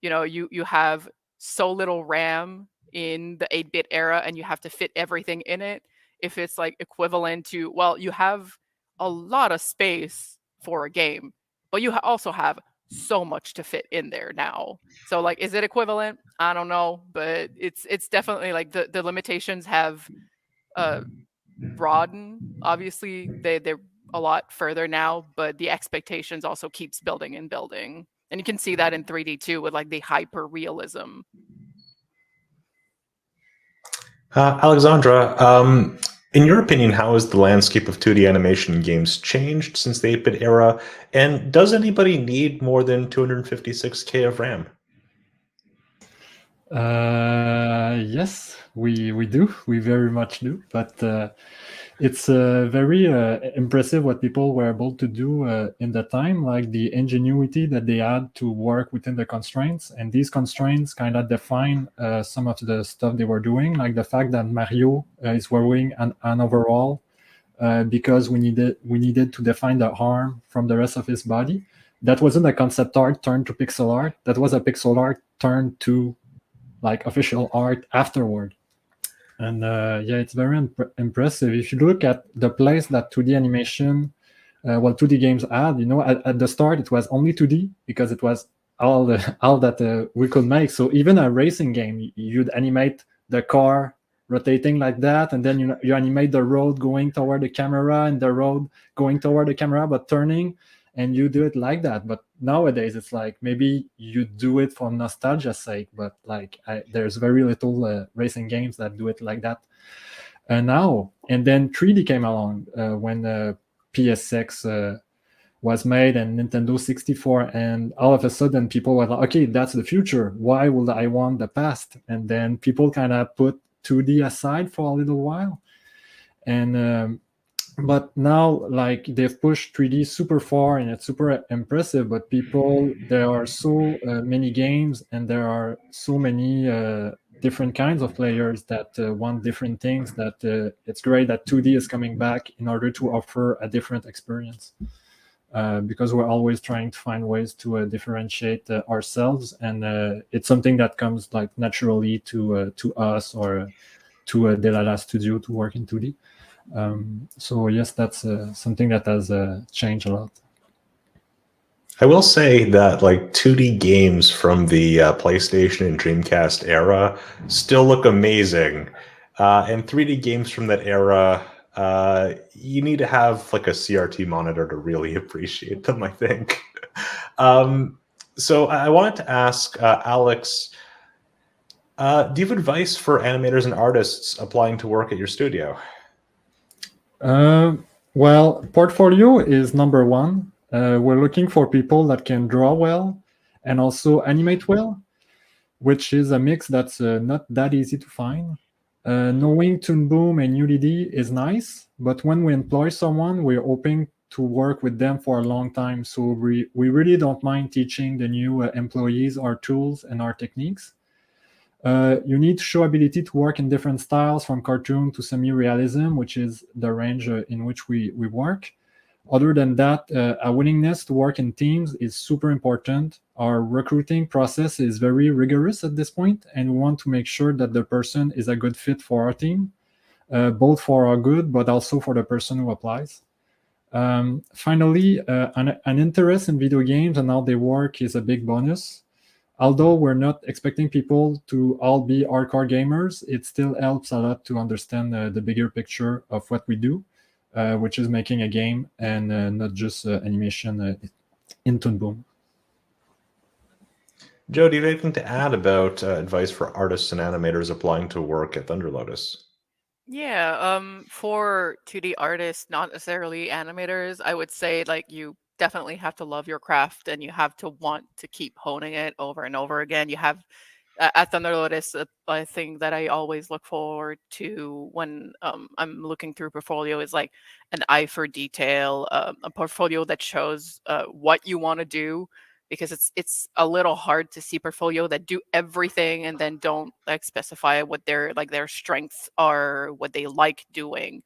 you have so little RAM in the 8-bit era and you have to fit everything in it. If it's like equivalent to, well, you have a lot of space for a game, but you also have so much to fit in there now. So like, is it equivalent? I don't know, but it's definitely like the limitations have broadened. Obviously, they're a lot further now, but the expectations also keeps building and building. And you can see that in 3D too with like the hyper realism. Alexandra, in your opinion, how has the landscape of 2D animation games changed since the 8-bit era? And does anybody need more than 256K of RAM? Yes, we do. We very much do. But it's very impressive what people were able to do in the time, like the ingenuity that they had to work within the constraints. And these constraints kind of define some of the stuff they were doing, like the fact that Mario is wearing an overall because we needed to define the arm from the rest of his body. That wasn't a concept art turned to pixel art. That was a pixel art turned to like official art afterward. And yeah, it's very impressive. If you look at the place that 2D animation, 2D games had, at the start it was only 2D because it was all that we could make. So even a racing game, you'd animate the car rotating like that, and then you animate the road going toward the camera and the road going toward the camera but turning, and you do it like that. But nowadays it's like maybe you do it for nostalgia's sake, but like there's very little racing games that do it like that now. And then 3D came along when PSX was made and Nintendo 64, and all of a sudden people were like, okay, that's the future, why would I want the past? And then people kind of put 2D aside for a little while, and but now like they've pushed 3D super far and it's super impressive. But there are so many games and there are so many different kinds of players that want different things, that it's great that 2D is coming back in order to offer a different experience, because we're always trying to find ways to differentiate ourselves, and it's something that comes like naturally to us or to Dlala Studio to work in 2D. So yes, that's something that has changed a lot. I will say that like 2D games from the PlayStation and Dreamcast era still look amazing, and 3D games from that era you need to have like a CRT monitor to really appreciate them, I think. So I wanted to ask Alex, do you have advice for animators and artists applying to work at your studio? Well, portfolio is number one. We're looking for people that can draw well and also animate well, which is a mix that's not that easy to find. Knowing Toon Boom and UDD is nice, but when we employ someone, we're hoping to work with them for a long time. So we really don't mind teaching the new employees our tools and our techniques. You need to show ability to work in different styles, from cartoon to semi-realism, which is the range in which we work. Other than that, a willingness to work in teams is super important. Our recruiting process is very rigorous at this point, and we want to make sure that the person is a good fit for our team, both for our good, but also for the person who applies. Finally, an interest in video games and how they work is a big bonus. Although we're not expecting people to all be hardcore gamers, it still helps a lot to understand the bigger picture of what we do, which is making a game and not just animation in Toon Boom. Joe, do you have anything to add about advice for artists and animators applying to work at Thunder Lotus? Yeah, for 2D artists, not necessarily animators, I would say like you definitely have to love your craft and you have to want to keep honing it over and over again. You have at Thunder Lotus, a thing that I always look forward to when I'm looking through portfolio is like an eye for detail, a portfolio that shows what you want to do, because it's a little hard to see portfolio that do everything and then don't like specify what their strengths are, what they like doing.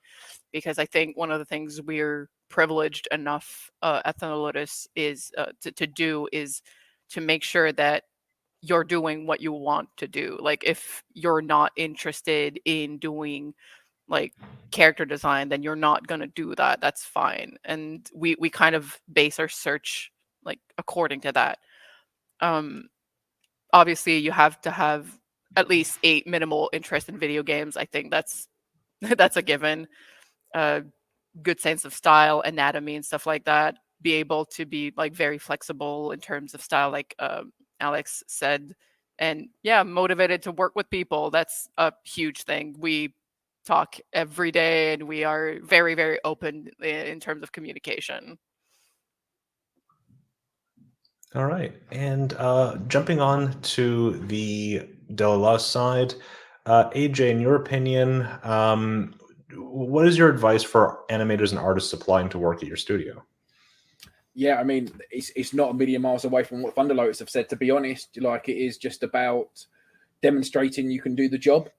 Because I think one of the things we're privileged enough at Thunder Lotus is to do is to make sure that you're doing what you want to do. Like if you're not interested in doing like character design, then you're not going to do that. That's fine. And we kind of base our search like according to that. Obviously you have to have at least a minimal interest in video games. I think that's that's a given. Good sense of style, anatomy, and stuff like that. Be able to be like very flexible in terms of style, like Alex said, and yeah, motivated to work with people. That's a huge thing. We talk every day, and we are very, very open in terms of communication. All right. And jumping on to the Dlala side, AJ, in your opinion, what is your advice for animators and artists applying to work at your studio? Yeah, I mean, it's not a million miles away from what Thunder Lotus have said, to be honest. Like, it is just about demonstrating you can do the job.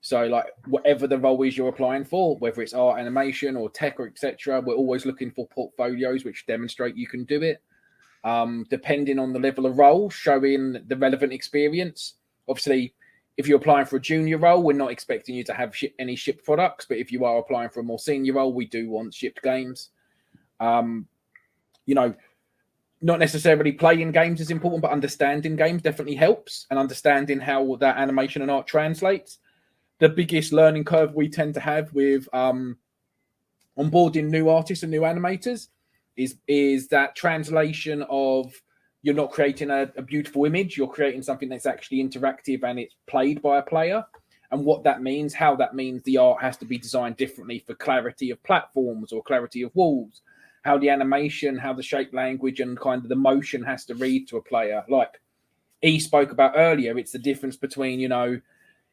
So, like, whatever the role is you're applying for, whether it's art, animation, or tech, or etc., we're always looking for portfolios which demonstrate you can do it. Depending on the level of role, showing the relevant experience. Obviously, if you're applying for a junior role, we're not expecting you to have any shipped products. But if you are applying for a more senior role, we do want shipped games. You know, not necessarily playing games is important, but understanding games definitely helps, and understanding how that animation and art translates. The biggest learning curve we tend to have with onboarding new artists and new animators is that translation of, you're not creating a beautiful image, you're creating something that's actually interactive and it's played by a player. And what that means, how that means the art has to be designed differently for clarity of platforms or clarity of walls, how the animation, how the shape language and kind of the motion has to read to a player. Like E spoke about earlier, it's the difference between, you know,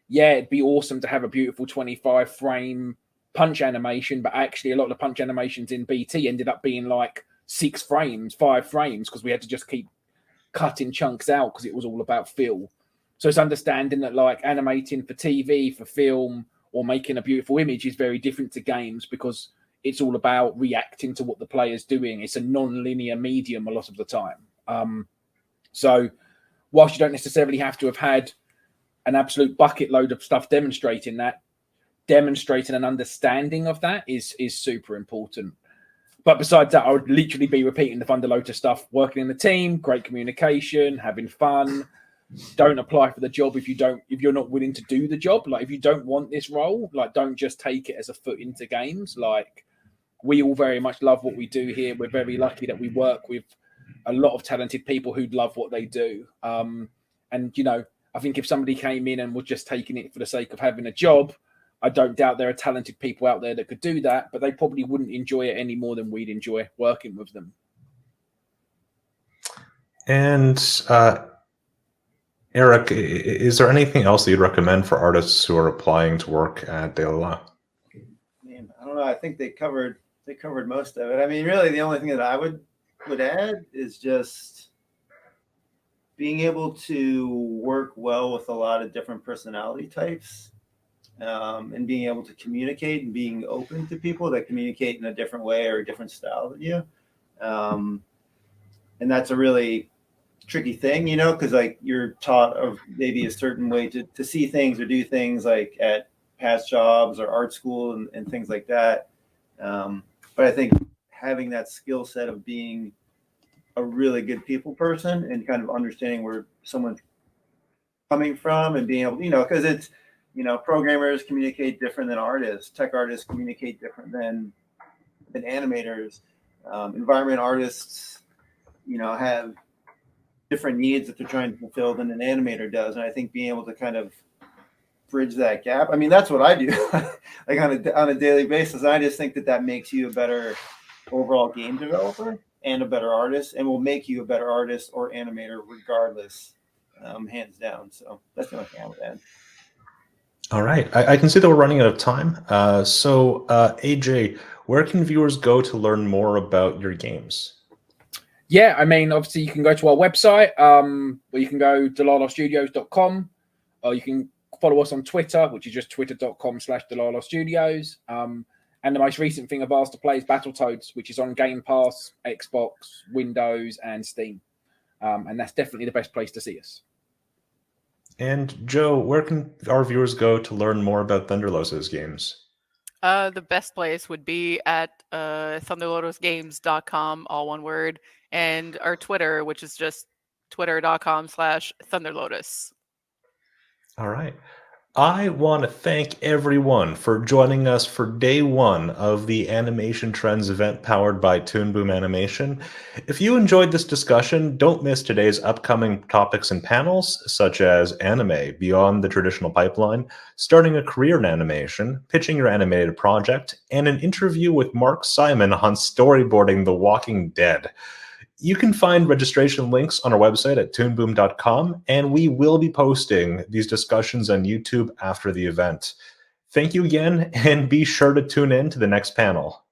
yeah, it'd be awesome to have a beautiful 25 frame punch animation, but actually a lot of the punch animations in BT ended up being like 6 frames, 5 frames, because we had to just keep cutting chunks out because it was all about feel. So it's understanding that like animating for TV, for film, or making a beautiful image is very different to games, because it's all about reacting to what the player's doing. It's a non-linear medium a lot of the time. So whilst you don't necessarily have to have had an absolute bucket load of stuff demonstrating that, demonstrating an understanding of that is super important. But besides that, I would literally be repeating the Thunder Lotus stuff: working in the team, great communication, having fun, don't apply for the job if you're not willing to do the job. Like, if you don't want this role, like, don't just take it as a foot into games. Like, we all very much love what we do here. We're very lucky that we work with a lot of talented people who love what they do. And, you know, I think if somebody came in and was just taking it for the sake of having a job, I don't doubt there are talented people out there that could do that, but they probably wouldn't enjoy it any more than we'd enjoy working with them. And Eric, is there anything else that you'd recommend for artists who are applying to work at Dlala? Man, I don't know. I think they covered most of it. I mean, really, the only thing that I would add is just being able to work well with a lot of different personality types, and being able to communicate and being open to people that communicate in a different way or a different style than you. And that's a really tricky thing, you know, because like you're taught of maybe a certain way to see things or do things, like at past jobs or art school and things like that. But I think having that skill set of being a really good people person and kind of understanding where someone's coming from and being able, you know, because it's, you know, programmers communicate different than artists, tech artists communicate different than animators, environment artists, you know, have different needs that they're trying to fulfill than an animator does. And I think being able to kind of bridge that gap, I mean, that's what I do like on a daily basis. I just think that makes you a better overall game developer and a better artist, and will make you a better artist or animator regardless, hands down. So that's the only thing I would add. All right. I can see that we're running out of time. So AJ, where can viewers go to learn more about your games? Yeah, I mean, obviously you can go to our website, where you can go dlalastudios.com, or you can follow us on Twitter, which is just twitter.com/Dlala Studios. And the most recent thing of ours to play is Battletoads, which is on Game Pass, Xbox, Windows, and Steam. And that's definitely the best place to see us. And Joe, where can our viewers go to learn more about Thunder Lotus Games? The best place would be at thunderlotusgames.com, all one word, and our Twitter, which is just twitter.com/thunderlotus. All right. I want to thank everyone for joining us for day one of the Animation Trends event powered by Toon Boom Animation. If you enjoyed this discussion, don't miss today's upcoming topics and panels, such as anime beyond the traditional pipeline, starting a career in animation, pitching your animated project, and an interview with Mark Simon on storyboarding The Walking Dead. You can find registration links on our website at toonboom.com, and we will be posting these discussions on YouTube after the event. Thank you again, and be sure to tune in to the next panel.